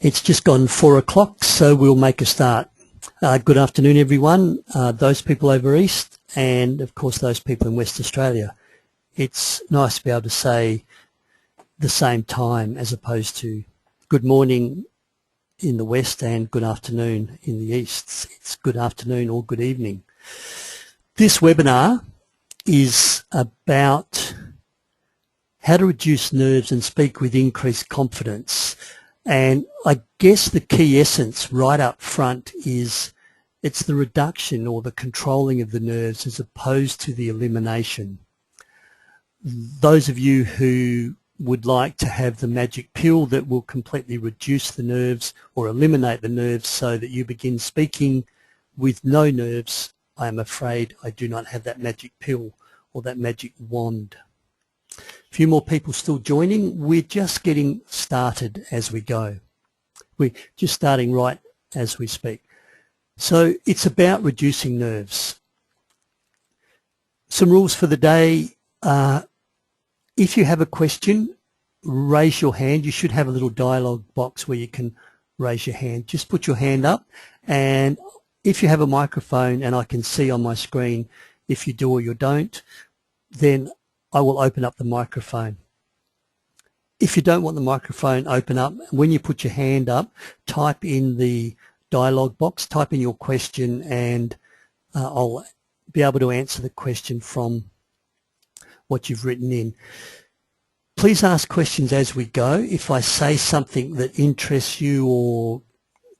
It's just gone 4 o'clock, so we'll make a start. Good afternoon, everyone, those people over east and, of course, those people in West Australia. It's nice to be able to say the same time as opposed to good morning in the west and good afternoon in the east. It's good afternoon or good evening. This webinar is about how to reduce nerves and speak with increased confidence. And I guess the key essence right up front is it's the reduction or the controlling of the nerves as opposed to the elimination. Those of you who would like to have the magic pill that will completely reduce the nerves or eliminate the nerves so that you begin speaking with no nerves, I am afraid I do not have that magic pill or that magic wand. A few more people still joining. We're just getting started as we go. We're just starting right as we speak. So it's about reducing nerves. Some rules for the day. If you have a question, raise your hand. You should have a little dialogue box where you can raise your hand. Just put your hand up, and if you have a microphone and I can see on my screen if you do or you don't, then I will open up the microphone. If you don't want the microphone open up, when you put your hand up, type in the dialogue box, type in your question, and I'll be able to answer the question from what you've written in. Please ask questions as we go. If I say something that interests you or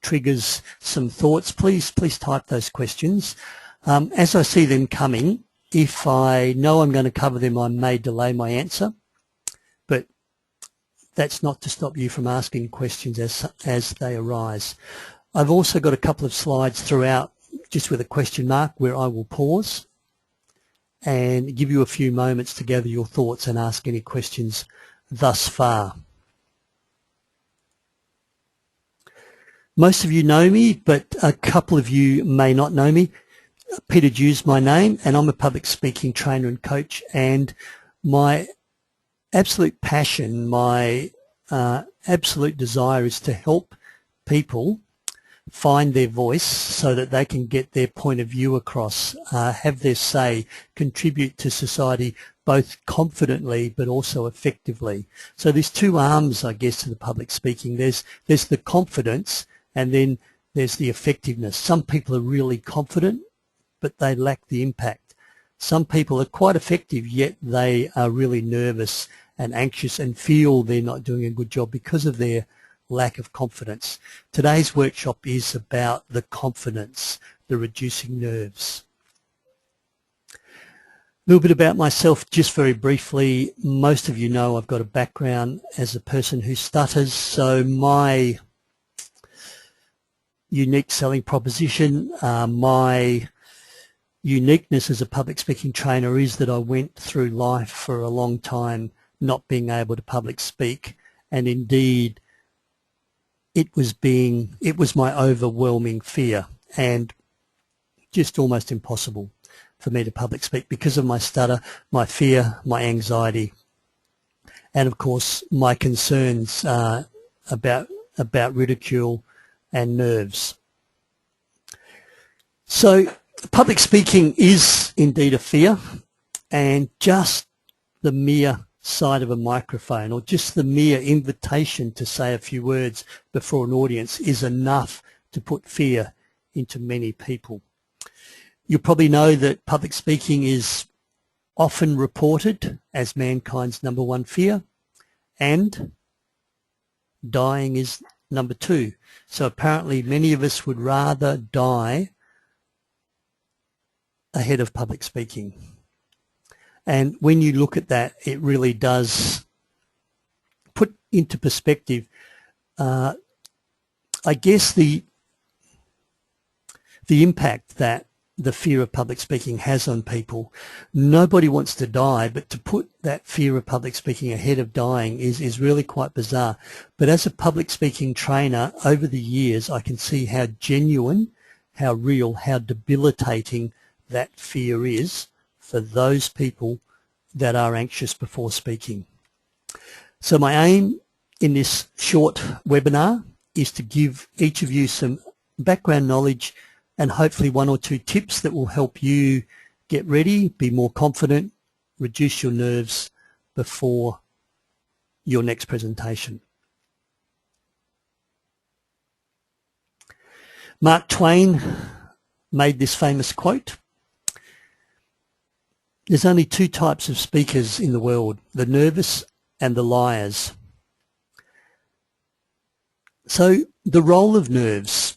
triggers some thoughts, please type those questions. As I see them coming, if I know I'm going to cover them, I may delay my answer, but that's not to stop you from asking questions as they arise. I've also got a couple of slides throughout just with a question mark where I will pause and give you a few moments to gather your thoughts and ask any questions thus far. Most of you know me, but a couple of you may not know me. Peter Dew's my name, and I'm a public speaking trainer and coach, and my absolute passion, my absolute desire is to help people find their voice so that they can get their point of view across, have their say, contribute to society both confidently but also effectively. So there's two arms, I guess, to the public speaking. There's the confidence, and then there's the effectiveness. Some people are really confident, but they lack the impact. Some people are quite effective, yet they are really nervous and anxious and feel they're not doing a good job because of their lack of confidence. Today's workshop is about the confidence, the reducing nerves. A little bit about myself, just very briefly. Most of you know I've got a background as a person who stutters, so my unique selling proposition, my uniqueness as a public speaking trainer is that I went through life for a long time not being able to public speak, and indeed it was my overwhelming fear and just almost impossible for me to public speak because of my stutter, my fear, my anxiety, and of course my concerns about ridicule and nerves. So public speaking is indeed a fear, and just the mere sight of a microphone or just the mere invitation to say a few words before an audience is enough to put fear into many people. You probably know that public speaking is often reported as mankind's number one fear, and dying is number two. So apparently many of us would rather die ahead of public speaking. And when you look at that, it really does put into perspective, I guess, the impact that the fear of public speaking has on people. Nobody wants to die, but to put that fear of public speaking ahead of dying is really quite bizarre. But as a public speaking trainer, over the years, I can see how genuine, how real, how debilitating that fear is for those people that are anxious before speaking. So my aim in this short webinar is to give each of you some background knowledge and hopefully one or two tips that will help you get ready, be more confident, reduce your nerves before your next presentation. Mark Twain made this famous quote: "There's only two types of speakers in the world, the nervous and the liars." So the role of nerves,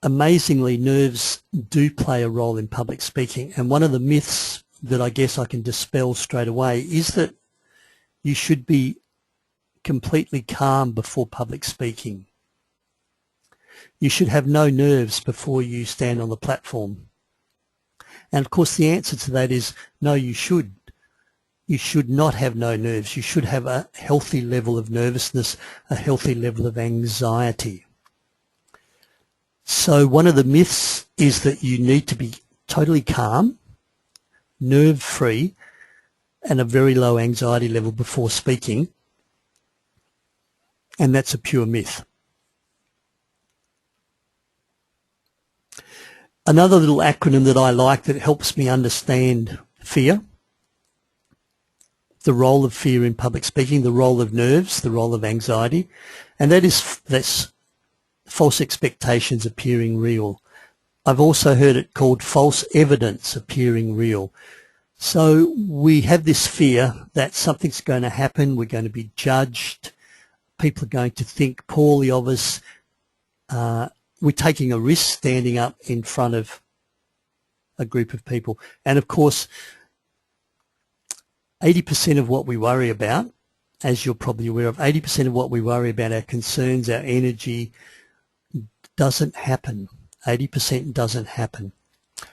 amazingly, nerves do play a role in public speaking. And one of the myths that I guess I can dispel straight away is that you should be completely calm before public speaking. You should have no nerves before you stand on the platform. And of course the answer to that is no, you should. You should not have no nerves. You should have a healthy level of nervousness, a healthy level of anxiety. So one of the myths is that you need to be totally calm, nerve-free, and a very low anxiety level before speaking. And that's a pure myth. Another little acronym that I like that helps me understand fear, the role of fear in public speaking, the role of nerves, the role of anxiety, and that's false expectations appearing real. I've also heard it called false evidence appearing real. So we have this fear that something's going to happen, we're going to be judged, people are going to think poorly of us, we're taking a risk standing up in front of a group of people. And of course, 80% of what we worry about, as you're probably aware of, 80% of what we worry about, our concerns, our energy, doesn't happen. 80% doesn't happen.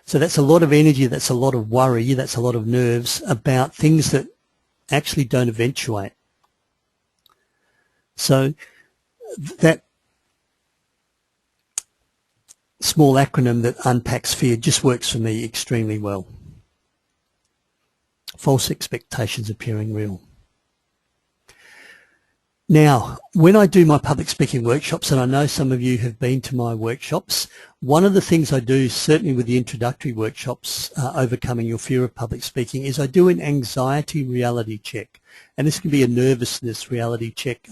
So that's a lot of energy, that's a lot of worry, that's a lot of nerves about things that actually don't eventuate. So that small acronym that unpacks fear just works for me extremely well. False expectations appearing real. Now, when I do my public speaking workshops, and I know some of you have been to my workshops, one of the things I do, certainly with the introductory workshops, Overcoming Your Fear of Public Speaking, is I do an anxiety reality check. And this can be a nervousness reality check,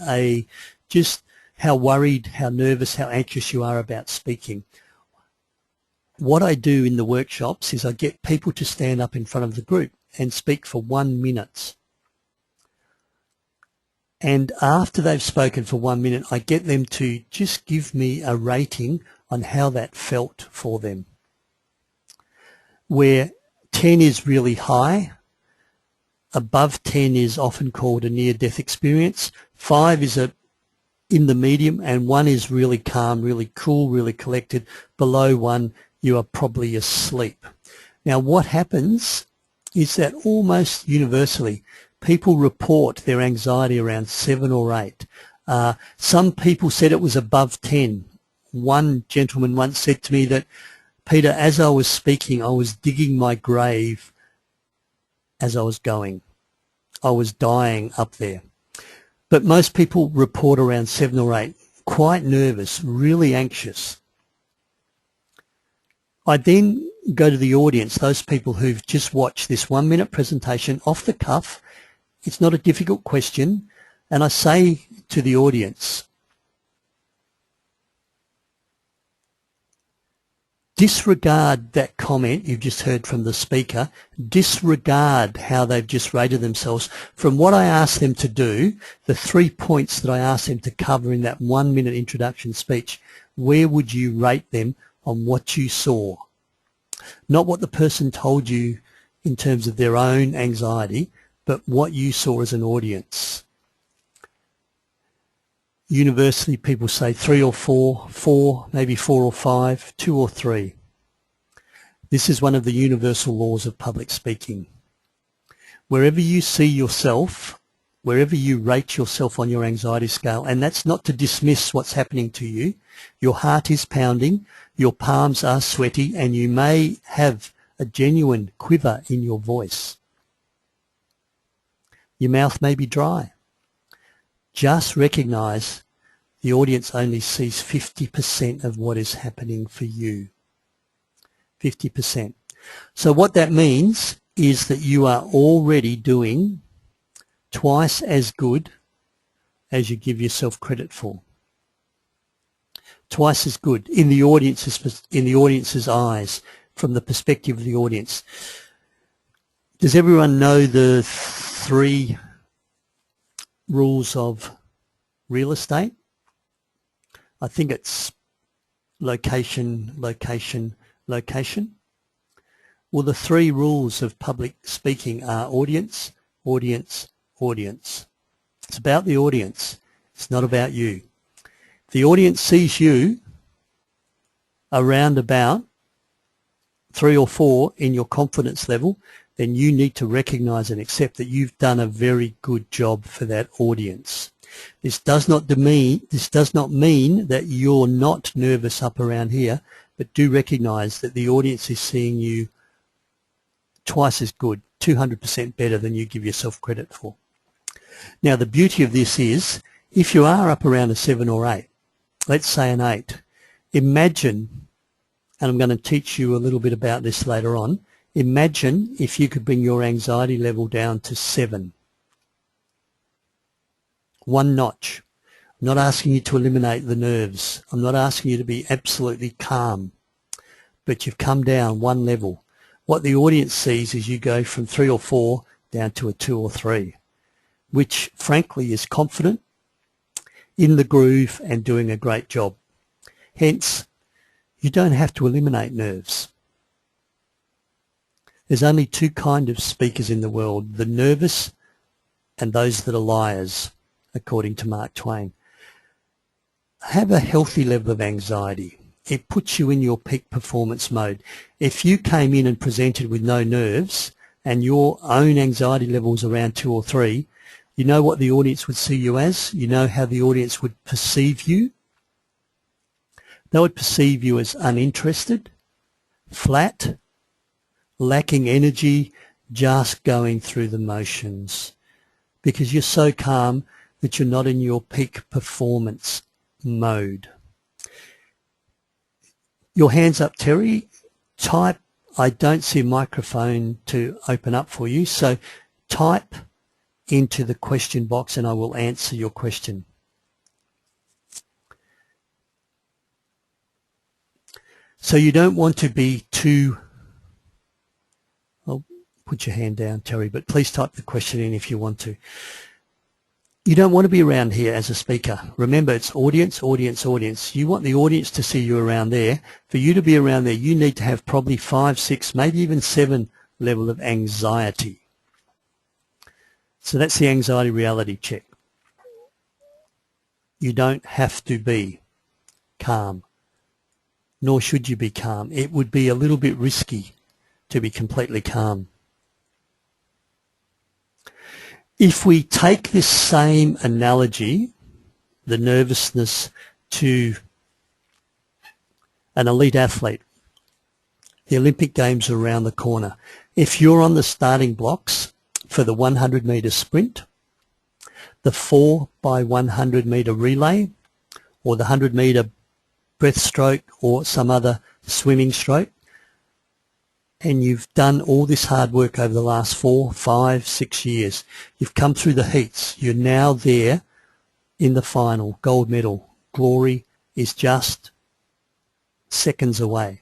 just how worried, how nervous, how anxious you are about speaking. What I do in the workshops is I get people to stand up in front of the group and speak for 1 minute. And after they've spoken for 1 minute, I get them to just give me a rating on how that felt for them. Where 10 is really high, above 10 is often called a near-death experience, 5 is in the medium, and 1 is really calm, really cool, really collected. Below 1, you are probably asleep. Now what happens is that almost universally people report their anxiety around 7 or 8. Some people said it was above 10. One gentleman once said to me that, "Peter, as I was speaking, I was digging my grave as I was going. I was dying up there." But most people report around 7 or 8, quite nervous, really anxious. I then go to the audience, those people who've just watched this 1 minute presentation off the cuff. It's not a difficult question. And I say to the audience, disregard that comment you've just heard from the speaker. Disregard how they've just rated themselves. From what I asked them to do, the 3 points that I asked them to cover in that 1 minute introduction speech, where would you rate them on what you saw? Not what the person told you in terms of their own anxiety, but what you saw as an audience. Universally, people say 3 or 4, maybe 4 or 5, 2 or 3. This is one of the universal laws of public speaking. Wherever you see yourself, wherever you rate yourself on your anxiety scale, and that's not to dismiss what's happening to you, your heart is pounding, your palms are sweaty, and you may have a genuine quiver in your voice. Your mouth may be dry. Just recognize The audience only sees 50% of what is happening for you. 50%. So what that means is that you are already doing twice as good as you give yourself credit for. Twice as good in the audience's eyes, from the perspective of the audience. Does everyone know the 3 rules of real estate? I think it's location, location, location. Well, the 3 rules of public speaking are audience, audience, audience. It's about the audience. It's not about you. If the audience sees you around about 3 or 4 in your confidence level, then you need to recognize and accept that you've done a very good job for that audience. This does not mean that you're not nervous up around here, but do recognize that the audience is seeing you twice as good, 200% better than you give yourself credit for. Now, the beauty of this is, if you are up around a 7 or 8, let's say an 8, imagine, and I'm going to teach you a little bit about this later on, imagine if you could bring your anxiety level down to 7. 1 notch. I'm not asking you to eliminate the nerves. I'm not asking you to be absolutely calm, but you've come down 1 level. What the audience sees is you go from 3 or 4 down to a 2 or 3, which frankly is confident, in the groove and doing a great job. Hence, you don't have to eliminate nerves. There's only 2 kinds of speakers in the world, the nervous and those that are liars, according to Mark Twain. Have a healthy level of anxiety. It puts you in your peak performance mode. If you came in and presented with no nerves and your own anxiety level was around 2 or 3, you know what the audience would see you as? You know how the audience would perceive you? They would perceive you as uninterested, flat, lacking energy, just going through the motions, because you're so calm that you're not in your peak performance mode. Your hands up, Terry. Type. I don't see a microphone to open up for you, so type into the question box and I will answer your question. So you don't want to be too, I'll put your hand down, Terry, but please type the question in if you want to. You don't want to be around here as a speaker. Remember, it's audience, audience, audience. You want the audience to see you around there. For you to be around there, you need to have probably 5, 6, maybe even 7 level of anxiety. So that's the anxiety reality check. You don't have to be calm, nor should you be calm. It would be a little bit risky to be completely calm. If we take this same analogy, the nervousness, to an elite athlete, the Olympic Games are around the corner. If you're on the starting blocks for the 100 metre sprint, the 4x100 metre relay, or the 100 metre breaststroke or some other swimming stroke, and you've done all this hard work over the last 4, 5, 6 years. You've come through the heats. You're now there in the final, gold medal. Glory is just seconds away.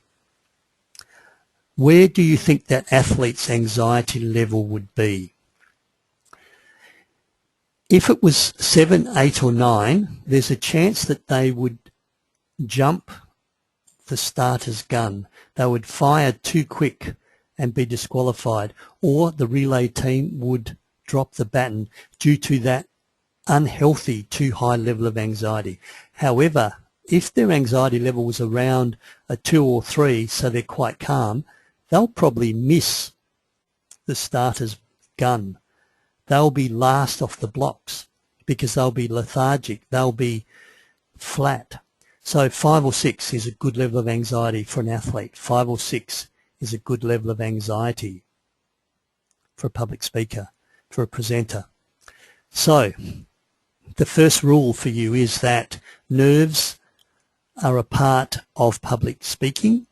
Where do you think that athlete's anxiety level would be? If it was 7, 8 or 9, there's a chance that they would jump the starter's gun. They would fire too quick and be disqualified, or the relay team would drop the baton due to that unhealthy, too high level of anxiety. However, if their anxiety level was around a 2 or 3, so they're quite calm, they'll probably miss the starter's gun. They'll be last off the blocks because they'll be lethargic. They'll be flat. So 5 or 6 is a good level of anxiety for an athlete. 5 or 6 is a good level of anxiety for a public speaker, for a presenter. So the first rule for you is that Nerves are a part of public speaking.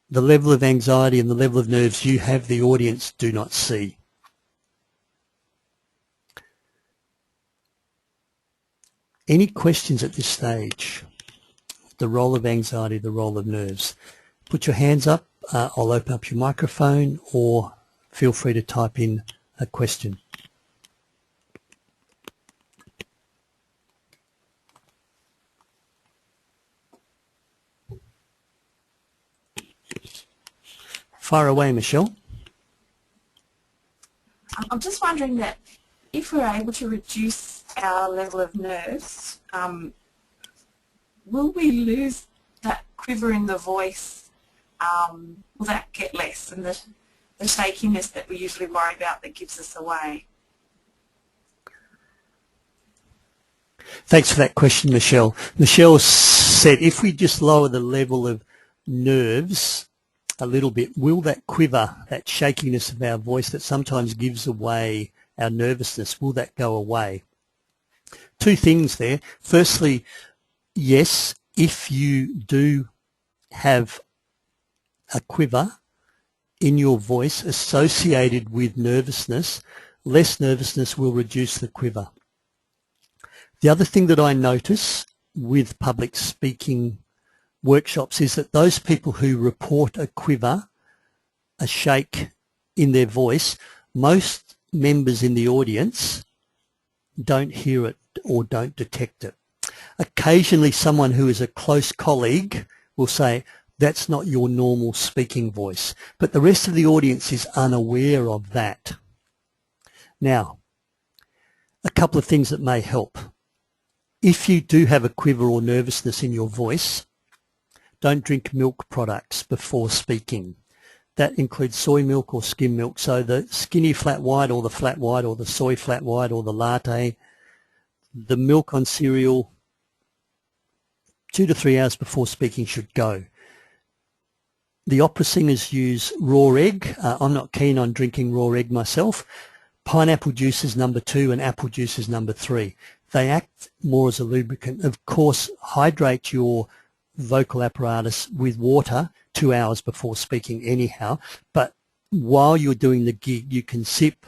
The level of anxiety and the level of nerves you have, the audience do not see. Any questions at this stage? The role of anxiety, the role of nerves. Put your hands up. I'll open up your microphone, or feel free to type in a question. Fire away, Michelle. I'm just wondering that if we're able to reduce our level of nerves, will we lose that quiver in the voice? Will that get less, and the shakiness that we usually worry about that gives us away? Thanks for that question, Michelle. Michelle said if we just lower the level of nerves a little bit, will that quiver, that shakiness of our voice that sometimes gives away our nervousness, will that go away? Two things there. Firstly, yes, if you do have a quiver in your voice associated with nervousness, less nervousness will reduce the quiver. The other thing that I notice with public speaking workshops is that those people who report a quiver, a shake in their voice, most members in the audience don't hear it or don't detect it. Occasionally someone who is a close colleague will say, that's not your normal speaking voice, but the rest of the audience is unaware of that. Now, a couple of things that may help. If you do have a quiver or nervousness in your voice, don't drink milk products before speaking. That includes soy milk or skim milk. So the skinny flat white or the flat white or the soy flat white or the latte, the milk on cereal, 2 to 3 hours before speaking should go. The opera singers use raw egg. I'm not keen on drinking raw egg myself. Pineapple juice is number 2 and apple juice is number 3. They act more as a lubricant. Of course, hydrate your vocal apparatus with water 2 hours before speaking anyhow, but while you're doing the gig you can sip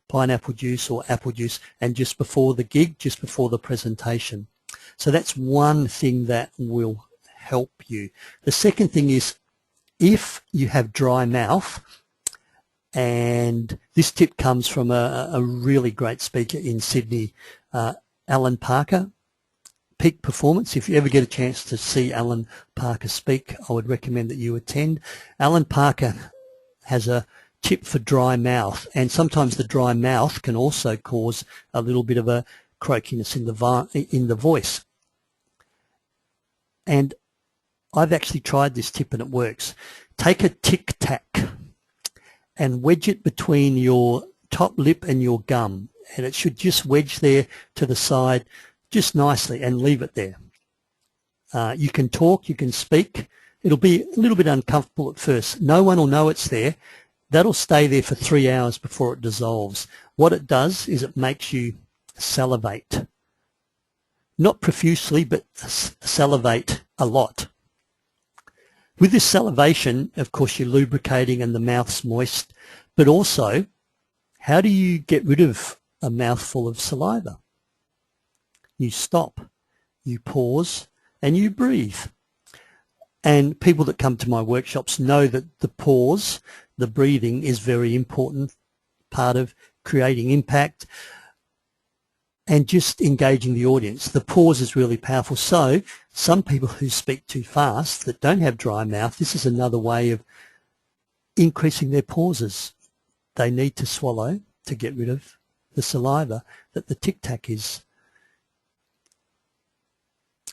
pineapple juice or apple juice, and just before the gig, just before the presentation. So that's one thing that will help you. The second thing is, if you have dry mouth, and this tip comes from a really great speaker in Sydney, Alan Parker, Peak Performance. If you ever get a chance to see Alan Parker speak, I would recommend that you attend. Alan Parker has a tip for dry mouth, and sometimes the dry mouth can also cause a little bit of a croakiness in the voice. And I've actually tried this tip and it works. Take a Tic Tac and wedge it between your top lip and your gum, and it should just wedge there to the side just nicely, and leave it there. You can talk, you can speak. It'll be a little bit uncomfortable at first. No one will know it's there. That'll stay there for 3 hours before it dissolves. What it does is it makes you salivate. Not profusely, but salivate a lot. With this salivation, of course, you're lubricating and the mouth's moist, but also, how do you get rid of a mouthful of saliva? You stop, you pause, and you breathe. And people that come to my workshops know that the pause, the breathing, is very important part of creating impact and just engaging the audience. The pause is really powerful. So some people who speak too fast, that don't have dry mouth, this is another way of increasing their pauses. They need to swallow to get rid of the saliva that the Tic Tac is,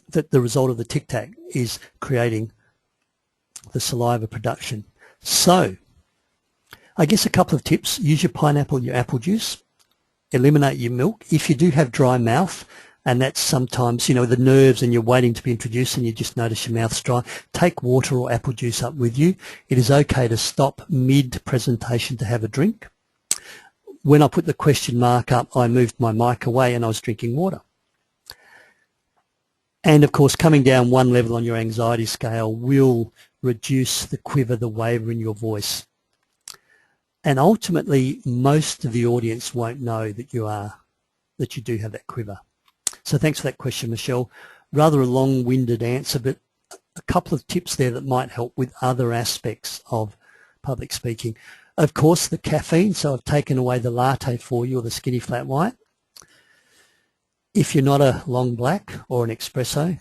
that the result of the Tic Tac is creating the saliva production. So I guess a couple of tips: use your pineapple and your apple juice, eliminate your milk. If you do have dry mouth, and that's sometimes, you know, the nerves and you're waiting to be introduced and you just notice your mouth's dry, take water or apple juice up with you. It is okay to stop mid-presentation to have a drink. When I put the question mark up, I moved my mic away and I was drinking water. And of course, coming down one level on your anxiety scale will reduce the quiver, the waver in your voice. And ultimately, most of the audience won't know that you do have that quiver. So thanks for that question, Michelle. Rather a long-winded answer, but a couple of tips there that might help with other aspects of public speaking. Of course, the caffeine. So I've taken away the latte for you, or the skinny flat white. If you're not a long black or an espresso,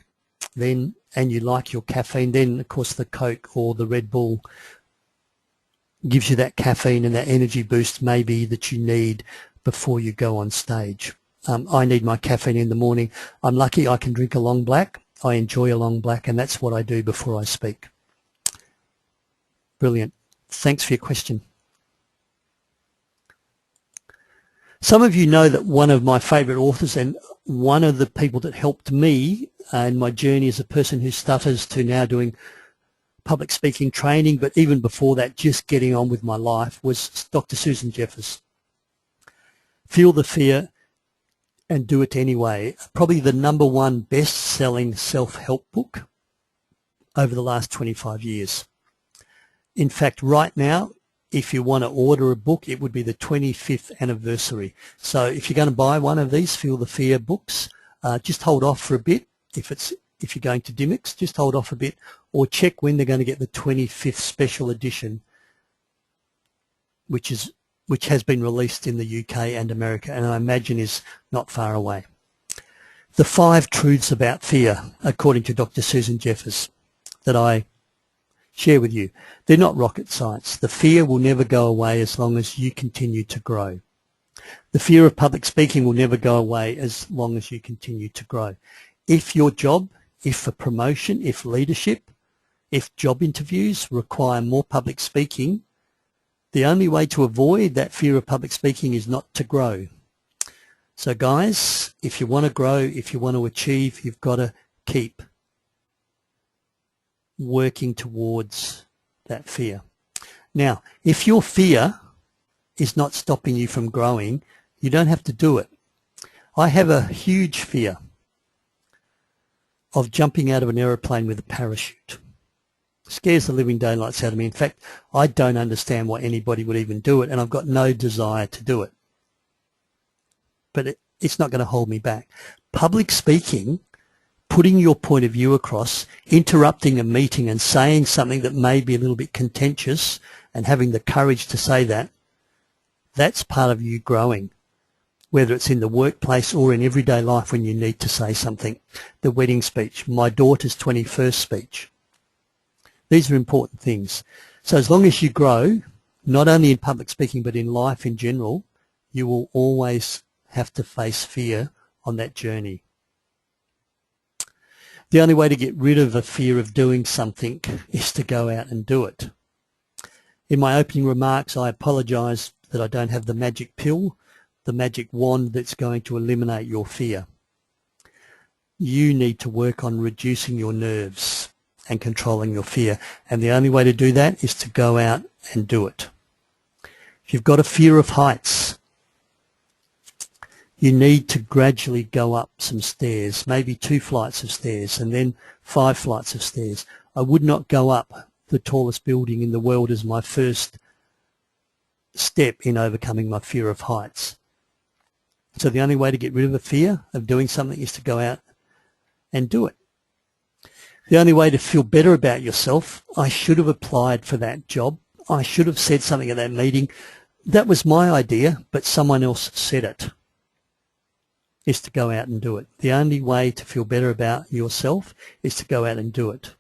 then, and you like your caffeine, then of course the Coke or the Red Bull gives you that caffeine and that energy boost maybe that you need before you go on stage. I need my caffeine in the morning. I'm lucky I can drink a long black. I enjoy a long black, and that's what I do before I speak. Brilliant. Thanks for your question. Some of you know that one of my favourite authors and one of the people that helped me in my journey as a person who stutters to now doing public speaking training, but even before that, just getting on with my life, was Dr. Susan Jeffers. Feel the fear and do it anyway. Probably the #1 best-selling self-help book over the last 25 years. In fact, right now, if you want to order a book, it would be the 25th anniversary. So if you're going to buy one of these Feel the Fear books, just hold off for a bit. If you're going to Dimmicks, just hold off a bit, or check when they're going to get the 25th special edition, which has been released in the UK and America, and I imagine is not far away. The 5 truths about fear, according to Dr. Susan Jeffers, that I share with you. They're not rocket science. The fear will never go away as long as you continue to grow. The fear of public speaking will never go away as long as you continue to grow. If your job, if a promotion, if leadership, if job interviews require more public speaking, the only way to avoid that fear of public speaking is not to grow. So guys, if you want to grow, if you want to achieve, you've got to keep working towards that fear. Now, if your fear is not stopping you from growing, you don't have to do it. I have a huge fear of jumping out of an aeroplane with a parachute. It scares the living daylights out of me. In fact, I don't understand why anybody would even do it, and I've got no desire to do it. But it's not going to hold me back. Public speaking, putting your point of view across, interrupting a meeting and saying something that may be a little bit contentious and having the courage to say that, that's part of you growing, whether it's in the workplace or in everyday life when you need to say something. The wedding speech, my daughter's 21st speech. These are important things. So as long as you grow, not only in public speaking but in life in general, you will always have to face fear on that journey. The only way to get rid of a fear of doing something is to go out and do it. In my opening remarks, I apologise that I don't have the magic pill, the magic wand that's going to eliminate your fear. You need to work on reducing your nerves and controlling your fear, and the only way to do that is to go out and do it. If you've got a fear of heights, you need to gradually go up some stairs, maybe 2 flights of stairs and then 5 flights of stairs. I would not go up the tallest building in the world as my first step in overcoming my fear of heights. So the only way to get rid of a fear of doing something is to go out and do it. The only way to feel better about yourself, I should have applied for that job. I should have said something at that meeting. That was my idea, but someone else said it. Is to go out and do it. The only way to feel better about yourself is to go out and do it.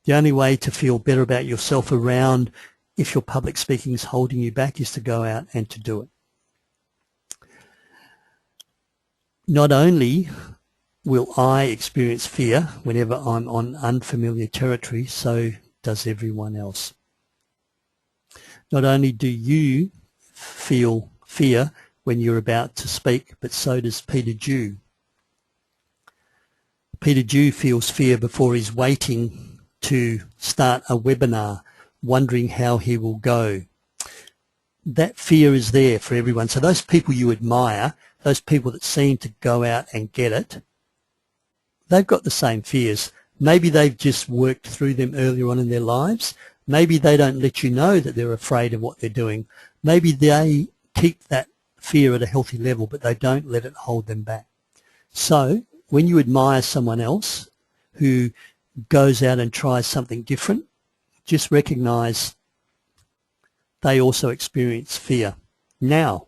The only way to feel better about yourself around if your public speaking is holding you back is to go out and to do it. Not only will I experience fear whenever I'm on unfamiliar territory, so does everyone else. Not only do you feel fear when you're about to speak, but so does Peter Dew. Peter Dew feels fear before he's waiting to start a webinar, wondering how he will go. That fear is there for everyone. So those people you admire, those people that seem to go out and get it, they've got the same fears. Maybe they've just worked through them earlier on in their lives. Maybe they don't let you know that they're afraid of what they're doing. Maybe they keep that fear at a healthy level, but they don't let it hold them back. So when you admire someone else who goes out and tries something different, just recognize they also experience fear. Now,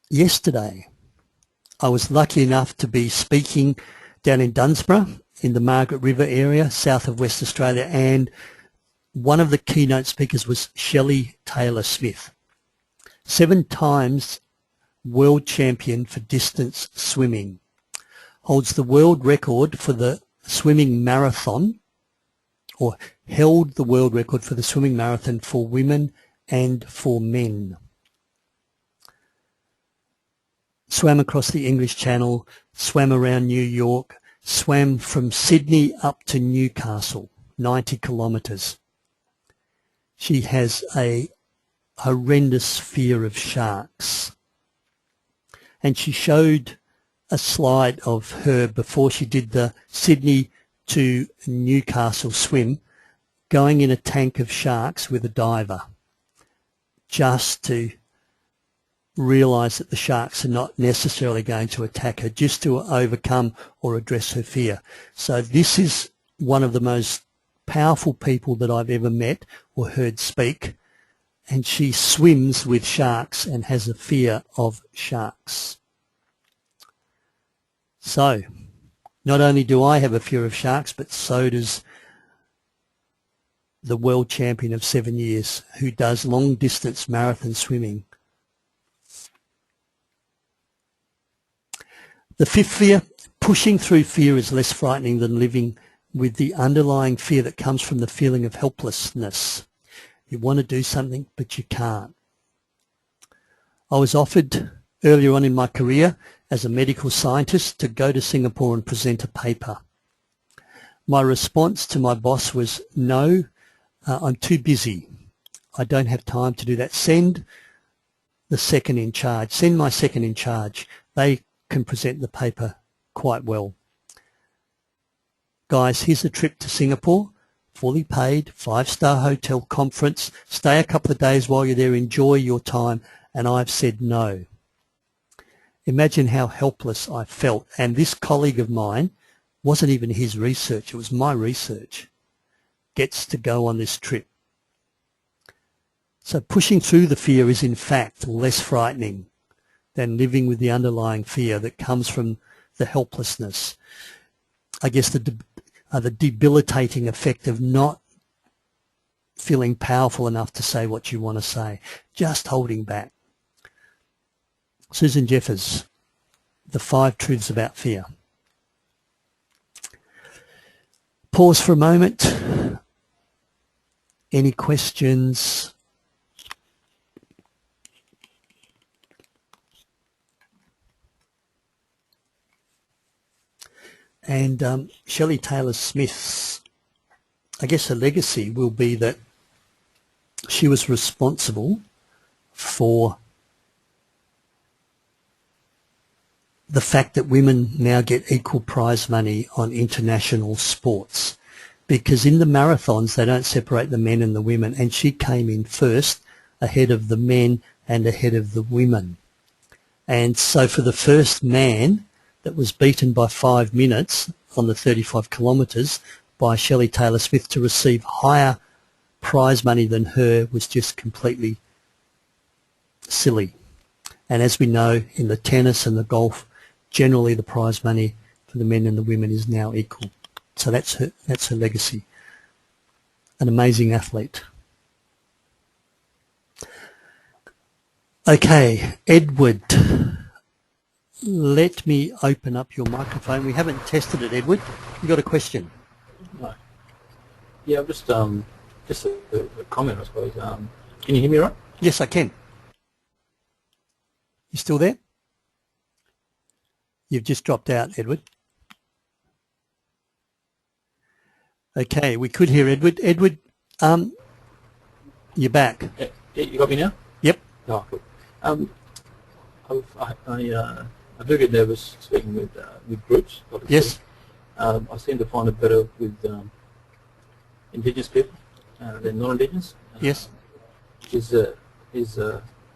yesterday, I was lucky enough to be speaking down in Dunsborough in the Margaret River area, south of West Australia, and one of the keynote speakers was Shelley Taylor-Smith, 7 times world champion for distance swimming, holds the world record for the swimming marathon, or held the world record for the swimming marathon for women and for men. Swam across the English Channel, swam around New York, swam from Sydney up to Newcastle, 90 kilometres. She has a horrendous fear of sharks. And she showed a slide of her before she did the Sydney to Newcastle swim, going in a tank of sharks with a diver, just to realise that the sharks are not necessarily going to attack her, just to overcome or address her fear. So this is one of the most powerful people that I've ever met or heard speak, and she swims with sharks and has a fear of sharks. So not only do I have a fear of sharks, but so does the world champion of 7 years who does long distance marathon swimming. The 5th fear, pushing through fear is less frightening than living with the underlying fear that comes from the feeling of helplessness. You want to do something, but you can't. I was offered earlier on in my career as a medical scientist to go to Singapore and present a paper. My response to my boss was, no, I'm too busy. I don't have time to do that. Send the second in charge. Send my second in charge. They can present the paper quite well. Guys, here's a trip to Singapore, fully paid, 5-star hotel, conference. Stay a couple of days while you're there. Enjoy your time. And I've said no. Imagine how helpless I felt. And this colleague of mine, wasn't even his research, it was my research, gets to go on this trip. So pushing through the fear is in fact less frightening than living with the underlying fear that comes from the helplessness. I guess the debilitating effect of not feeling powerful enough to say what you want to say, just holding back. Susan Jeffers, The 5 Truths About Fear. Pause for a moment. Any questions? And Shelley Taylor-Smith's, I guess her legacy will be that she was responsible for the fact that women now get equal prize money on international sports, because in the marathons they don't separate the men and the women, and she came in first ahead of the men and ahead of the women. And so for the first man that was beaten by 5 minutes on the 35 kilometres by Shelley Taylor-Smith to receive higher prize money than her was just completely silly. And as we know, in the tennis and the golf, generally the prize money for the men and the women is now equal. So that's her legacy. An amazing athlete. Okay, Edward, let me open up your microphone. We haven't tested it, Edward. You got a question? No. Yeah, I'm just a comment, I suppose. Can you hear me right? Yes, I can. You still there? You've just dropped out, Edward. Okay, we could hear Edward. Edward, you're back. Yeah, you got me now? Yep. Oh, cool. I do get nervous speaking with groups. Yes. I seem to find it better with Indigenous people than non-Indigenous. Yes.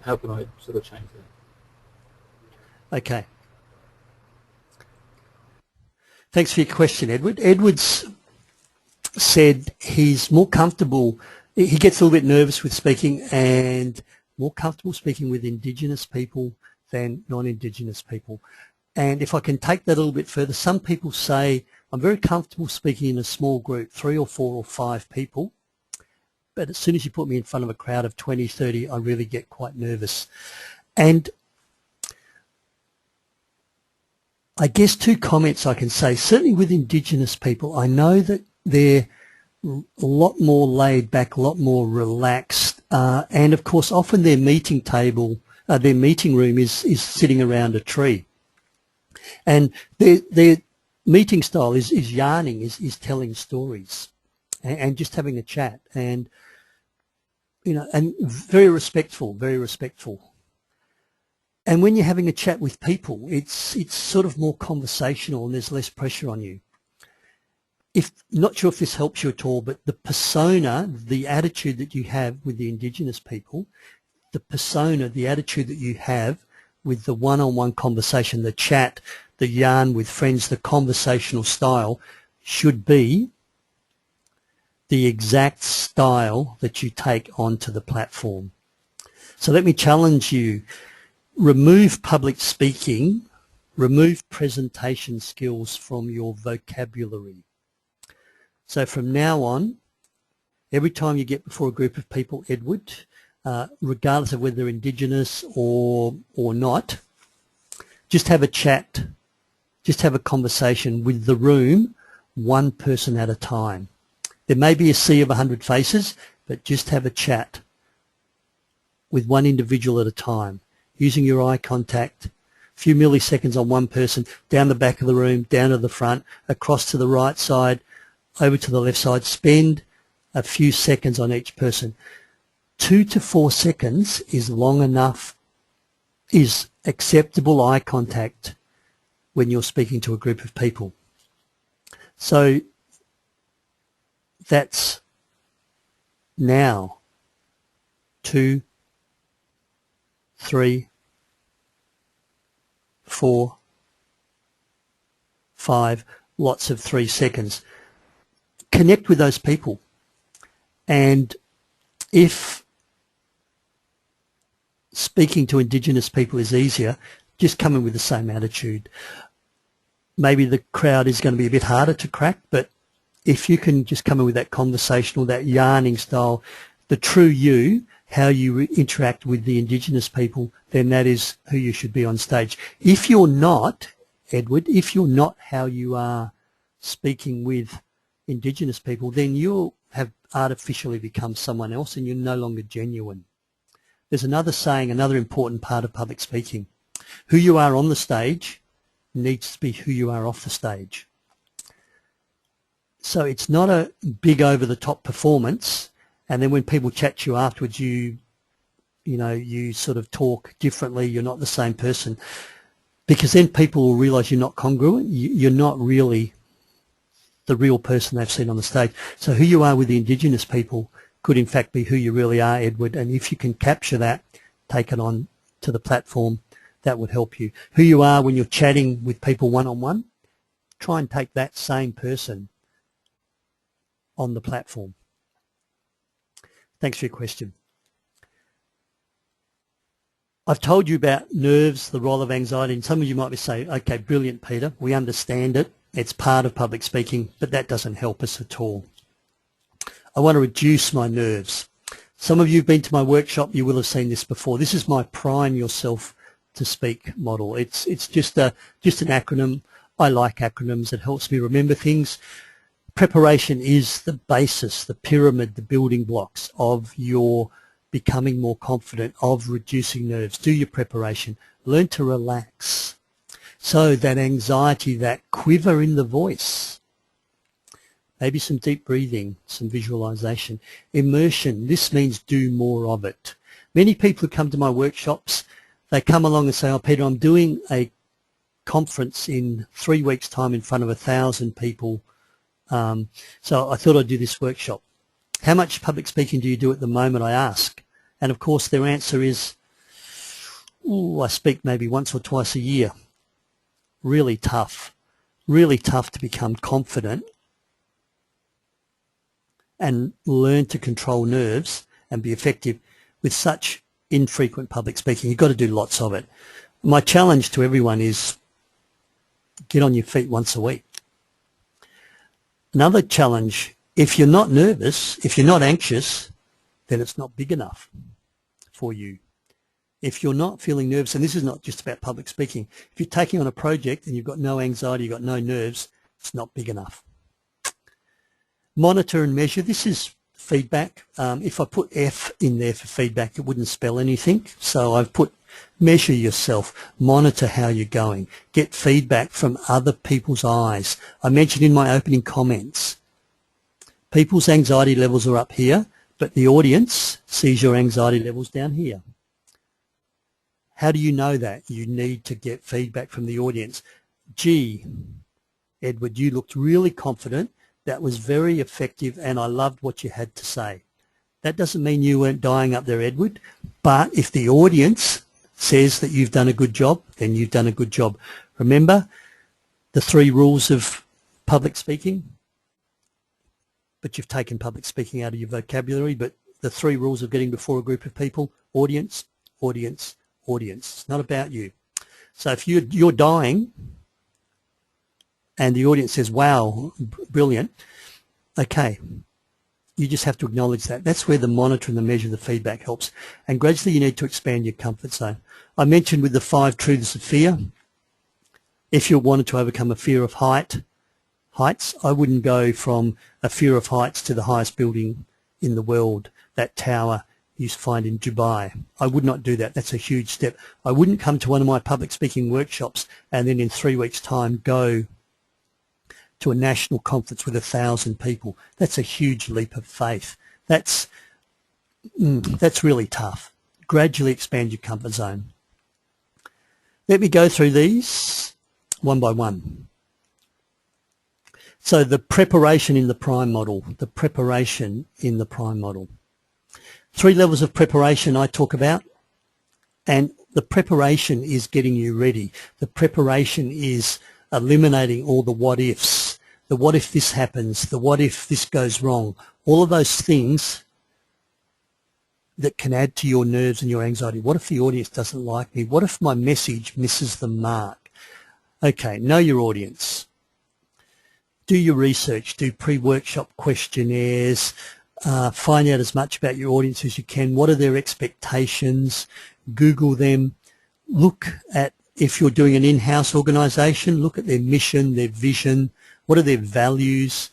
How can I sort of change that? Okay. Thanks for your question, Edward. Edward's said he's more comfortable, he gets a little bit nervous with speaking and more comfortable speaking with Indigenous people than non-Indigenous people. And if I can take that a little bit further, some people say, I'm very comfortable speaking in a small group, 3 or 4 or 5 people, but as soon as you put me in front of a crowd of 20, 30, I really get quite nervous. And I guess 2 comments I can say. Certainly with Indigenous people, I know that they're a lot more laid back, a lot more relaxed, and of course often their meeting table, their meeting room is sitting around a tree. And their meeting style is yarning, is telling stories and just having a chat, and and very respectful, very respectful. And when you're having a chat with people, it's sort of more conversational and there's less pressure on you. Not sure if this helps you at all, but the persona, the attitude that you have with the Indigenous people, the persona, the attitude that you have with the one-on-one conversation, the chat, the yarn with friends, the conversational style should be the exact style that you take onto the platform. So let me challenge you. Remove public speaking, remove presentation skills from your vocabulary. So from now on, every time you get before a group of people, Edward, regardless of whether they're Indigenous or not, just have a chat, just have a conversation with the room, one person at a time. There may be a sea of 100 faces, but just have a chat with one individual at a time, using your eye contact, a few milliseconds on one person, down the back of the room, down to the front, across to the right side, over to the left side. Spend a few seconds on each person. 2 to 4 seconds is long enough, is acceptable eye contact when you're speaking to a group of people. So that's now 2, 3, 4, 5, lots of 3 seconds. Connect with those people, and if speaking to Indigenous people is easier, just come in with the same attitude. Maybe the crowd is going to be a bit harder to crack, but if you can just come in with that conversational, that yarning style, the true you, how you interact with the Indigenous people, then that is who you should be on stage. If you're not, Edward, if you're not how you are speaking with Indigenous people, then you'll have artificially become someone else and you're no longer genuine. There's another saying, another important part of public speaking. Who you are on the stage needs to be who you are off the stage. So it's not a big over-the-top performance, and then when people chat to you afterwards, you sort of talk differently, you're not the same person, because then people will realise you're not congruent, you're not really the real person they've seen on the stage. So who you are with the Indigenous people could in fact be who you really are, Edward, and if you can capture that, take it on to the platform, that would help you. Who you are when you're chatting with people one-on-one, try and take that same person on the platform. Thanks for your question. I've told you about nerves, the role of anxiety, and some of you might be saying, okay, brilliant, Peter, we understand it. It's part of public speaking, but that doesn't help us at all. I want to reduce my nerves. Some of you have been to my workshop, you will have seen this before. This is my prime yourself to speak model. It's just an acronym. I like acronyms. It helps me remember things. Preparation is the basis, the pyramid, the building blocks of your becoming more confident, of reducing nerves. Do your preparation. Learn to relax. So that anxiety, that quiver in the voice, maybe some deep breathing, some visualization. Immersion, this means do more of it. Many people who come to my workshops, they come along and say, oh, Peter, I'm doing a conference in 3 weeks' time in front of 1,000 people. So I thought I'd do this workshop. How much public speaking do you do at the moment, I ask? And of course their answer is, I speak maybe once or twice a year. Really tough to become confident and learn to control nerves and be effective with such infrequent public speaking. You've got to do lots of it. My challenge to everyone is get on your feet once a week. Another challenge, if you're not nervous, if you're not anxious, then it's not big enough for you. If you're not feeling nervous, and this is not just about public speaking, if you're taking on a project and you've got no anxiety, you've got no nerves, it's not big enough. Monitor and measure. This is feedback. If I put F in there for feedback, it wouldn't spell anything. So I've put measure yourself, monitor how you're going, get feedback from other people's eyes. I mentioned in my opening comments, people's anxiety levels are up here, but the audience sees your anxiety levels down here. How do you know that? You need to get feedback from the audience. Gee, Edward, you looked really confident. That was very effective, and I loved what you had to say. That doesn't mean you weren't dying up there, Edward, but if the audience says that you've done a good job, then you've done a good job. Remember the 3 rules of public speaking? But you've taken public speaking out of your vocabulary, but the 3 rules of getting before a group of people: audience, audience, audience. It's not about you. So if you're dying and the audience says, wow, brilliant, okay, you just have to acknowledge that. That's where the monitor and the measure, the feedback helps. And gradually you need to expand your comfort zone. I mentioned with the 5 truths of fear, if you wanted to overcome a fear of heights, I wouldn't go from a fear of heights to the highest building in the world, that tower you find in Dubai. I would not do that. That's a huge step. I wouldn't come to one of my public speaking workshops and then in 3 weeks' time go to a national conference with 1,000 people. That's a huge leap of faith. That's really tough. Gradually expand your comfort zone. Let me go through these one by one. So the preparation in the prime model, 3 levels of preparation I talk about, and the preparation is getting you ready. The preparation is eliminating all the what ifs, the what if this happens, the what if this goes wrong, all of those things that can add to your nerves and your anxiety. What if the audience doesn't like me? What if my message misses the mark? Okay, know your audience. Do your research, do pre-workshop questionnaires, find out as much about your audience as you can. What are their expectations? Google them. Look at, if you're doing an in-house organisation, look at their mission, their vision. What are their values?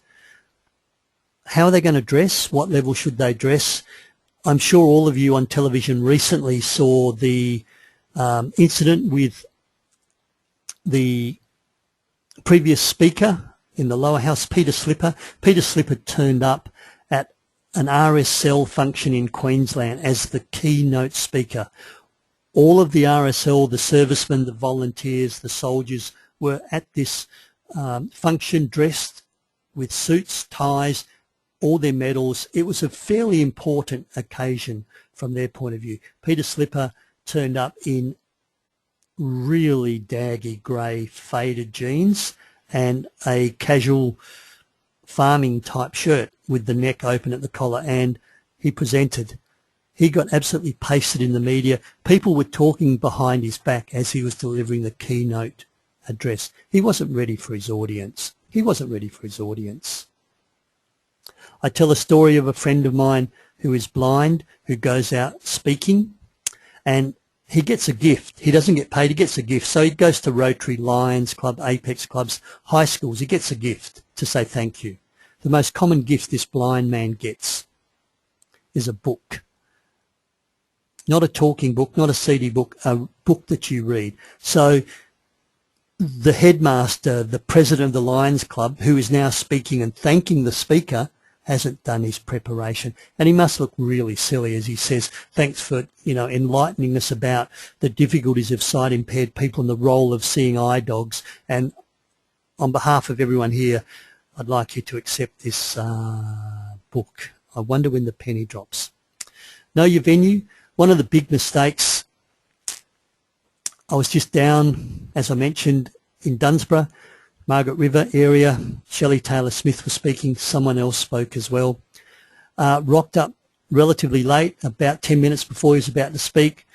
How are they going to dress? What level should they dress? I'm sure all of you on television recently saw the incident with the previous speaker in the lower house, Peter Slipper. Peter Slipper turned up at an RSL function in Queensland as the keynote speaker. All of the RSL, the servicemen, the volunteers, the soldiers were at this function dressed with suits, ties, all their medals. It was a fairly important occasion from their point of view. Peter Slipper turned up in really daggy grey faded jeans and a casual farming type shirt with the neck open at the collar, and he presented. He got absolutely pasted in the media. People were talking behind his back as he was delivering the keynote address. He wasn't ready for his audience. He wasn't ready for his audience. I tell a story of a friend of mine who is blind, who goes out speaking, and he gets a gift. He doesn't get paid, he gets a gift. So he goes to Rotary, Lions Club, Apex clubs, high schools. He gets a gift to say thank you. The most common gift this blind man gets is a book. Not a talking book, not a CD book, a book that you read. So the headmaster, the president of the Lions Club, who is now speaking and thanking the speaker, hasn't done his preparation. And he must look really silly as he says, thanks for, enlightening us about the difficulties of sight-impaired people and the role of seeing eye dogs. And on behalf of everyone here, I'd like you to accept this book. I wonder when the penny drops. Know your venue. One of the big mistakes, I was just down, as I mentioned, in Dunsborough, Margaret River area. Shelley Taylor Smith was speaking. Someone else spoke as well. Rocked up relatively late, about 10 minutes before he was about to speak.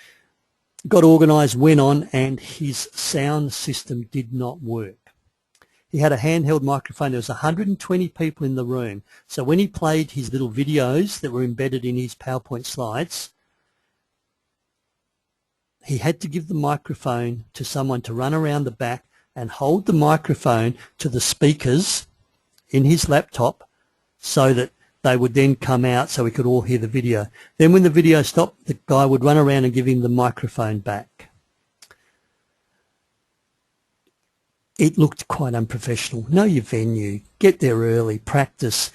Got organised, went on, and his sound system did not work. He had a handheld microphone. There was 120 people in the room. So when he played his little videos that were embedded in his PowerPoint slides, he had to give the microphone to someone to run around the back and hold the microphone to the speakers in his laptop so that they would then come out so we could all hear the video. Then when the video stopped, the guy would run around and give him the microphone back. It looked quite unprofessional. Know your venue. Get there early. Practice.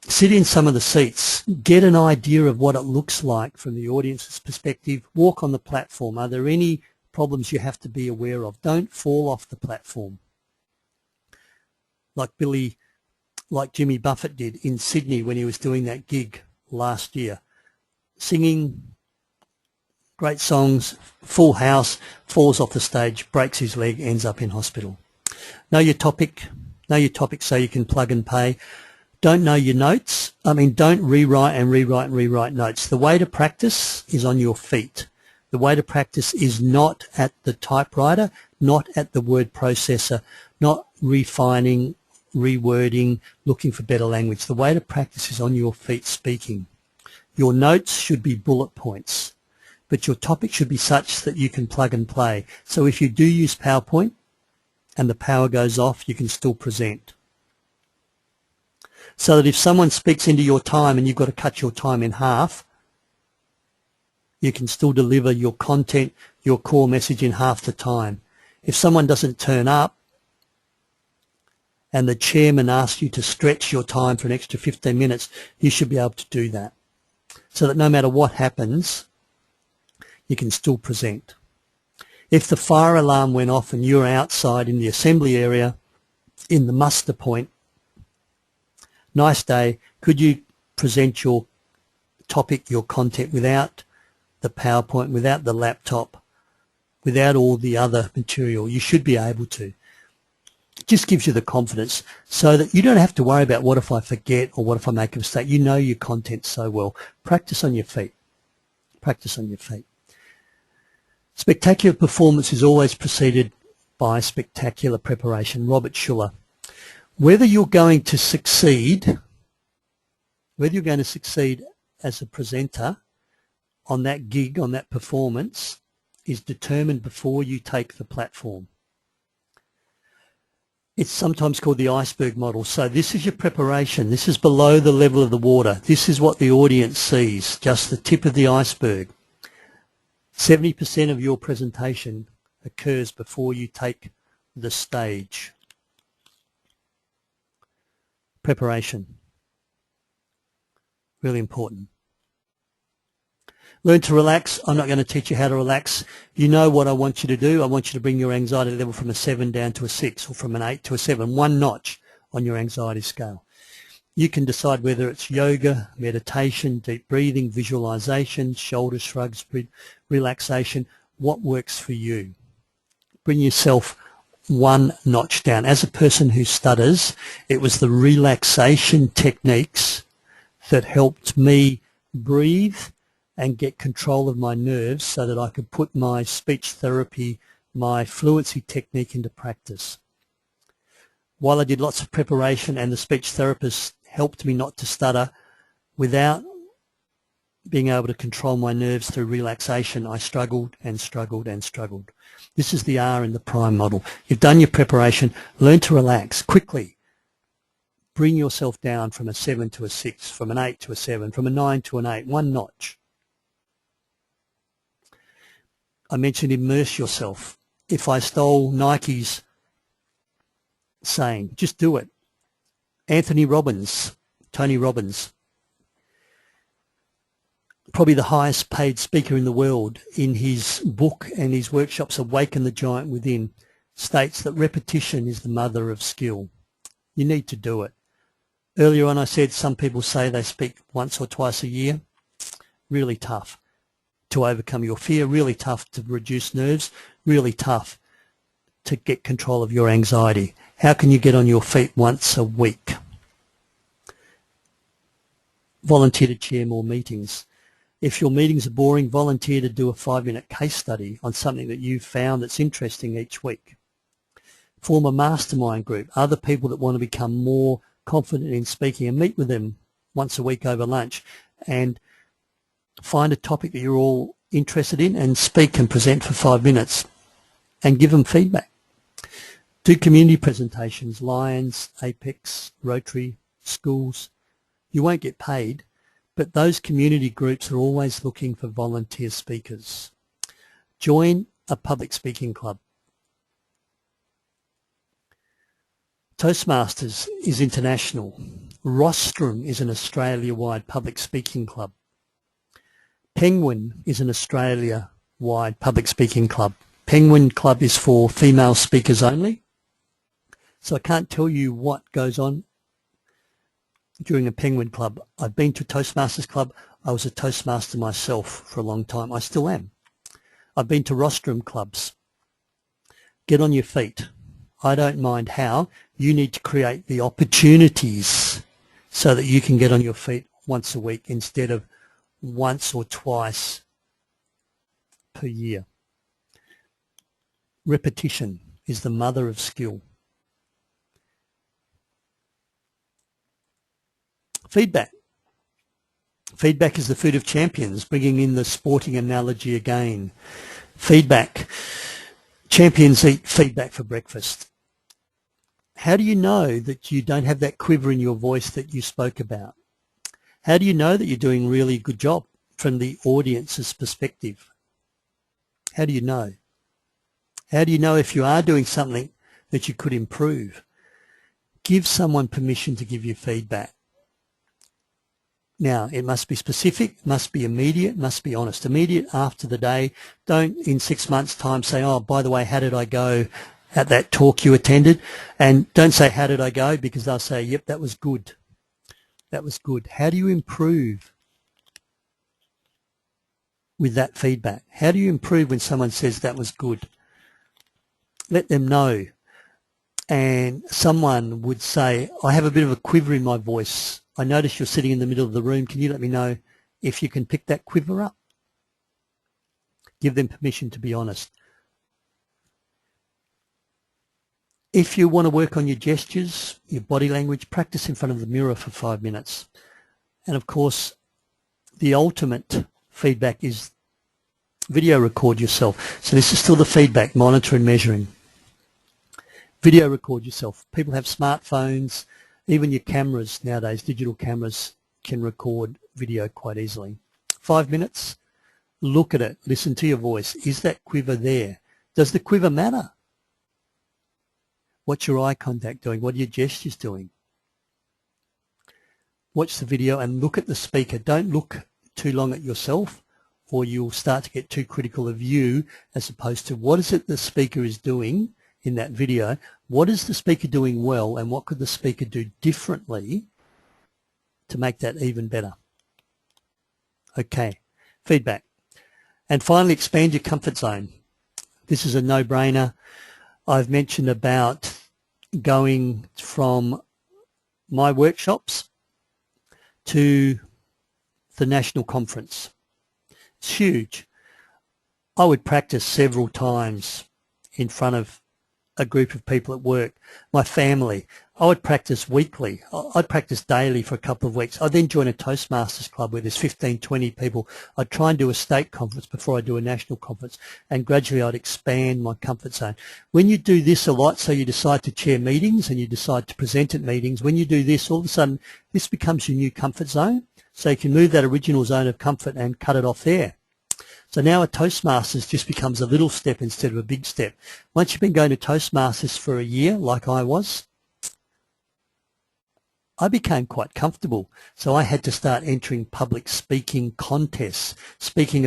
Sit in some of the seats. Get an idea of what it looks like from the audience's perspective. Walk on the platform. Are there any problems you have to be aware of? Don't fall off the platform. Like Jimmy Buffett did in Sydney when he was doing that gig last year. Singing great songs, full house, falls off the stage, breaks his leg, ends up in hospital. Know your topic so you can plug and pay. Don't know your notes. Don't rewrite notes. The way to practice is on your feet. The way to practice is not at the typewriter, not at the word processor, not refining, rewording, looking for better language. The way to practice is on your feet speaking. Your notes should be bullet points, but your topic should be such that you can plug and play. So if you do use PowerPoint and the power goes off, you can still present. So that if someone speaks into your time and you've got to cut your time in half, you can still deliver your content, your core message in half the time. If someone doesn't turn up and the chairman asks you to stretch your time for an extra 15 minutes, you should be able to do that. So that no matter what happens, you can still present. If the fire alarm went off and you're outside in the assembly area, in the muster point, nice day, could you present your topic, your content without the PowerPoint, without the laptop, without all the other material? You should be able to. It just gives you the confidence so that you don't have to worry about what if I forget or what if I make a mistake. You know your content so well. Practice on your feet. Practice on your feet. Spectacular performance is always preceded by spectacular preparation. Robert Schuller. Whether you're going to succeed as a presenter on that gig, on that performance, is determined before you take the platform. It's sometimes called the iceberg model. So this is your preparation. This is below the level of the water. This is what the audience sees, just the tip of the iceberg. 70% of your presentation occurs before you take the stage. Preparation. Really important. Learn to relax. I'm not going to teach you how to relax. You know what I want you to do. I want you to bring your anxiety level from a 7 down to a 6 or from an 8 to a 7, one notch on your anxiety scale. You can decide whether it's yoga, meditation, deep breathing, visualization, shoulder shrugs, relaxation, what works for you. Bring yourself one notch down. As a person who stutters, it was the relaxation techniques that helped me breathe and get control of my nerves so that I could put my speech therapy, my fluency technique into practice. While I did lots of preparation and the speech therapist helped me not to stutter, without being able to control my nerves through relaxation, I struggled and struggled and struggled. This is the R in the prime model. You've done your preparation. Learn to relax quickly. Bring yourself down from a 7 to a 6, from an 8 to a 7, from a 9 to an 8, one notch. I mentioned immerse yourself. If I stole Nike's saying, just do it. Anthony Robbins Tony Robbins, probably the highest paid speaker in the world, in his book and his workshops, Awaken the Giant Within, states that repetition is the mother of skill. You need to do it. Earlier on I said some people say they speak once or twice a year. Really tough to overcome your fear, really tough to reduce nerves, really tough to get control of your anxiety. How can you get on your feet once a week? Volunteer to chair more meetings. If your meetings are boring, volunteer to do a 5-minute case study on something that you've found that's interesting each week. Form a mastermind group, other people that want to become more confident in speaking, and meet with them once a week over lunch and find a topic that you're all interested in and speak and present for 5 minutes and give them feedback. Do community presentations, Lions, Apex, Rotary, schools. You won't get paid, but those community groups are always looking for volunteer speakers. Join a public speaking club. Toastmasters is international. Rostrum is an Australia-wide public speaking club. Penguin is an Australia-wide public speaking club. Penguin Club is for female speakers only. So I can't tell you what goes on during a Penguin Club. I've been to a Toastmasters Club. I was a Toastmaster myself for a long time. I still am. I've been to rostrum clubs. Get on your feet. I don't mind how. You need to create the opportunities so that you can get on your feet once a week instead of once or twice per year. Repetition is the mother of skill. Feedback. Feedback is the food of champions, bringing in the sporting analogy again. Feedback. Champions eat feedback for breakfast. How do you know that you don't have that quiver in your voice that you spoke about? How do you know that you're doing a really good job from the audience's perspective? How do you know? How do you know if you are doing something that you could improve? Give someone permission to give you feedback. Now, it must be specific, must be immediate, must be honest. Immediate after the day. Don't in 6 months' time say, oh, by the way, how did I go at that talk you attended? And don't say, how did I go? Because they'll say, yep, that was good. That was good. How do you improve with that feedback? How do you improve when someone says that was good? Let them know. And someone would say, I have a bit of a quiver in my voice. I notice you're sitting in the middle of the room. Can you let me know if you can pick that quiver up? Give them permission to be honest. If you want to work on your gestures, your body language, practice in front of the mirror for 5 minutes. And of course, the ultimate feedback is video record yourself. So this is still the feedback, monitor and measuring. Video record yourself. People have smartphones. Even your cameras nowadays, digital cameras, can record video quite easily. 5 minutes, look at it, listen to your voice. Is that quiver there? Does the quiver matter? What's your eye contact doing? What are your gestures doing? Watch the video and look at the speaker. Don't look too long at yourself or you'll start to get too critical of you as opposed to what is it the speaker is doing in that video. What is the speaker doing well and what could the speaker do differently to make that even better? Okay, feedback. And finally, expand your comfort zone. This is a no-brainer. I've mentioned about going from my workshops to the national conference. It's huge. I would practice several times in front of a group of people at work, my family. I would practice weekly. I'd practice daily for a couple of weeks. I'd then join a Toastmasters club where there's 15, 20 people. I'd try and do a state conference before I do a national conference, and gradually I'd expand my comfort zone. When you do this a lot, so you decide to chair meetings and you decide to present at meetings, when you do this, all of a sudden this becomes your new comfort zone. So you can move that original zone of comfort and cut it off there. So now a Toastmasters just becomes a little step instead of a big step. Once you've been going to Toastmasters for a year, like I was, I became quite comfortable. So I had to start entering public speaking contests, speaking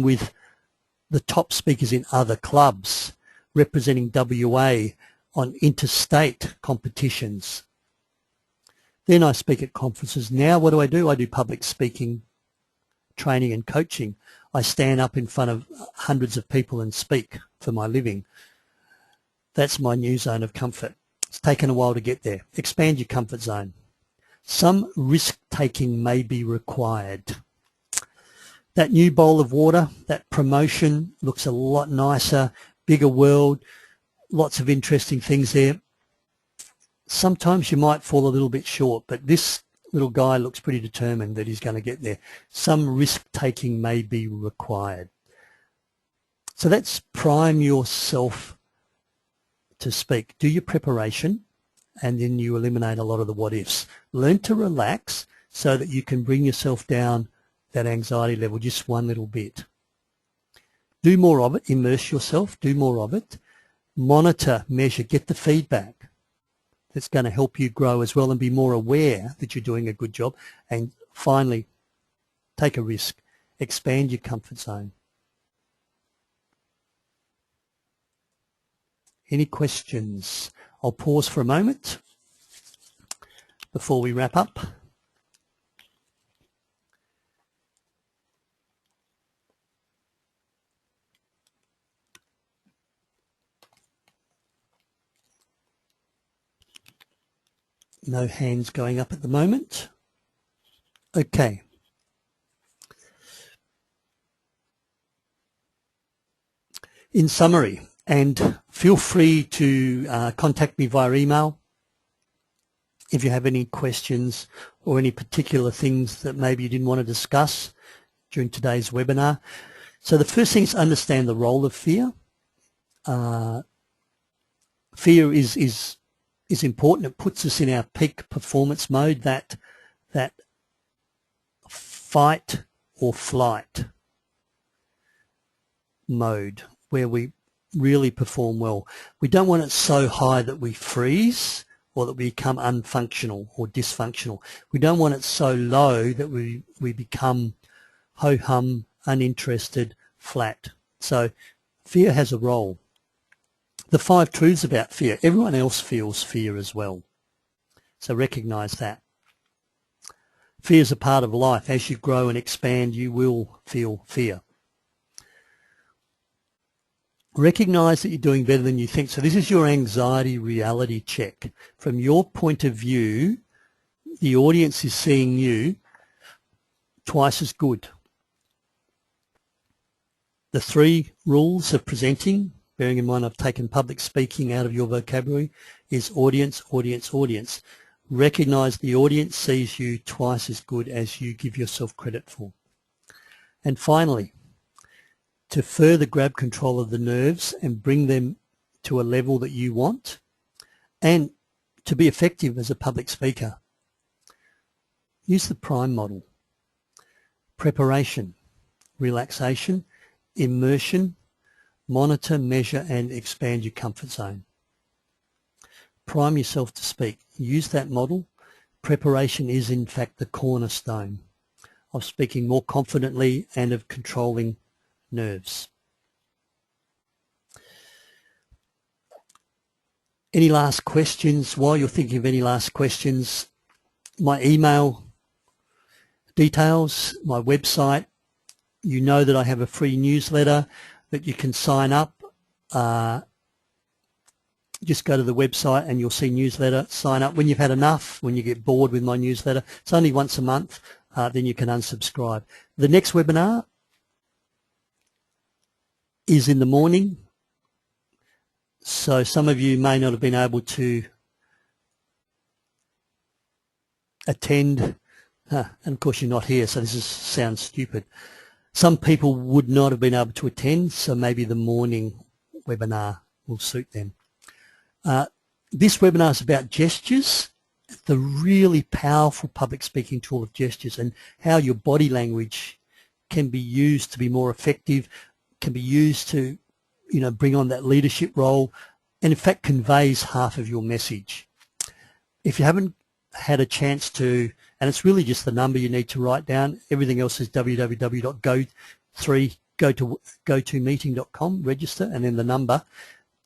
with the top speakers in other clubs, representing WA on interstate competitions. Then I speak at conferences. Now what do? I do public speaking training and coaching. I stand up in front of hundreds of people and speak for my living. That's my new zone of comfort. It's taken a while to get there. Expand your comfort zone. Some risk-taking may be required. That new bowl of water, that promotion looks a lot nicer, bigger world, lots of interesting things there. Sometimes you might fall a little bit short, but this little guy looks pretty determined that he's going to get there. Some risk-taking may be required. So that's prime yourself to speak. Do your preparation, and then you eliminate a lot of the what-ifs. Learn to relax so that you can bring yourself down that anxiety level just one little bit. Do more of it. Immerse yourself. Do more of it. Monitor, measure, get the feedback. That's going to help you grow as well and be more aware that you're doing a good job. And finally, take a risk. Expand your comfort zone. Any questions? I'll pause for a moment before we wrap up. No hands going up at the moment. Okay. In summary, and feel free to contact me via email if you have any questions or any particular things that maybe you didn't want to discuss during today's webinar. So the first thing is understand the role of fear. Fear is important. It puts us in our peak performance mode, that fight or flight mode where we really perform well. We don't want it so high that we freeze or that we become unfunctional or dysfunctional. We don't want it so low that we become ho-hum, uninterested, flat. So fear has a role. The 5 truths about fear. Everyone else feels fear as well. So recognize that. Fear is a part of life. As you grow and expand, you will feel fear. Recognize that you're doing better than you think. So this is your anxiety reality check. From your point of view, the audience is seeing you twice as good. The 3 rules of presenting, bearing in mind I've taken public speaking out of your vocabulary, is audience, audience, audience. Recognize the audience sees you twice as good as you give yourself credit for. And finally, to further grab control of the nerves and bring them to a level that you want, and to be effective as a public speaker, use the PRIME model. Preparation, relaxation, immersion, monitor, measure, and expand your comfort zone. Prime yourself to speak. Use that model. Preparation is in fact the cornerstone of speaking more confidently and of controlling nerves. Any last questions? While you're thinking of any last questions, my email details, my website, you know that I have a free newsletter that you can sign up. Just go to the website and you'll see newsletter, sign up. When you've had enough, when you get bored with my newsletter, it's only once a month, then you can unsubscribe. The next webinar is in the morning, so some of you may not have been able to attend, and of course you're not here, so this sounds stupid. Some people would not have been able to attend, so maybe the morning webinar will suit them. This webinar is about gestures, the really powerful public speaking tool of gestures, and how your body language can be used to be more effective, can be used to, bring on that leadership role, and in fact conveys half of your message. If you haven't had a chance to, and it's really just the number you need to write down. Everything else is www.go2meeting.com, register, and then the number.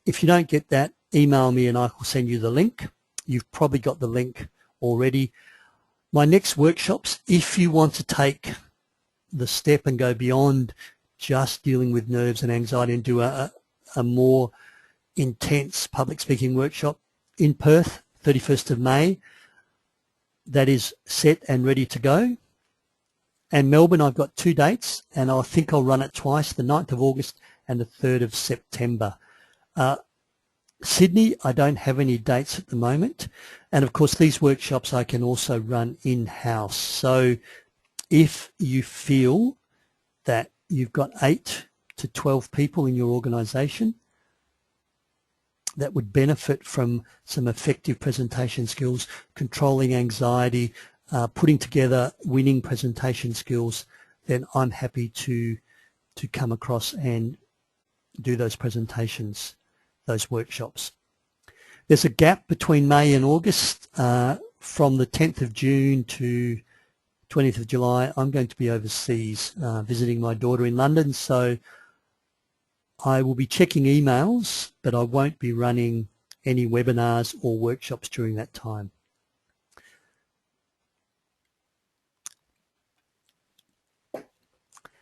If you don't get that, email me and I will send you the link. You've probably got the link already. My next workshops, if you want to take the step and go beyond just dealing with nerves and anxiety and do a more intense public speaking workshop in Perth, 31st of May, that is set and ready to go. And Melbourne, I've got 2 dates, and I think I'll run it twice, the 9th of August and the 3rd of September. Sydney, I don't have any dates at the moment. And of course, these workshops I can also run in-house. So if you feel that you've got 8 to 12 people in your organisation that would benefit from some effective presentation skills, controlling anxiety, putting together winning presentation skills, then I'm happy to come across and do those presentations, those workshops. There's a gap between May and August. From the 10th of June to 20th of July, I'm going to be overseas visiting my daughter in London, so I will be checking emails, but I won't be running any webinars or workshops during that time.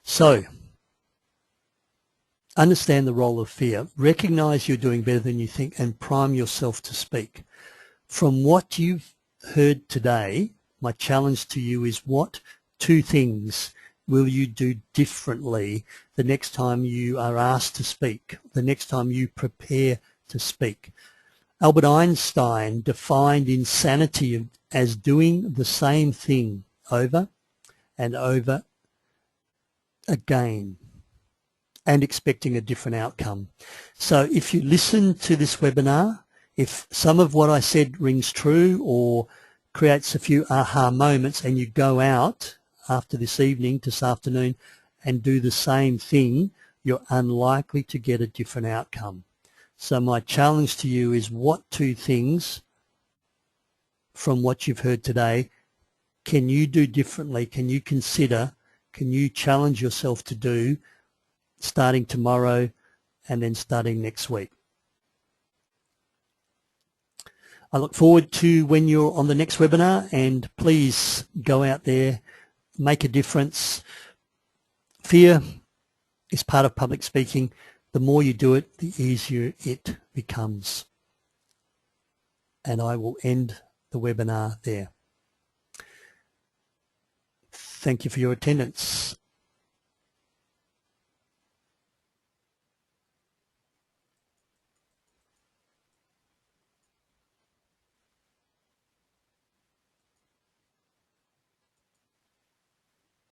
So, understand the role of fear. Recognize you're doing better than you think and prime yourself to speak. From what you've heard today, my challenge to you is, what 2 things will you do differently the next time you are asked to speak, the next time you prepare to speak? Albert Einstein defined insanity as doing the same thing over and over again and expecting a different outcome. So if you listen to this webinar, if some of what I said rings true or creates a few aha moments, and you go out after this evening, this afternoon, and do the same thing, you're unlikely to get a different outcome. So my challenge to you is, what 2 things from what you've heard today can you do differently? Can you consider, can you challenge yourself to do starting tomorrow and then starting next week? I look forward to when you're on the next webinar, and please go out there, make a difference. Fear is part of public speaking. The more you do it, the easier it becomes. And I will end the webinar there. Thank you for your attendance.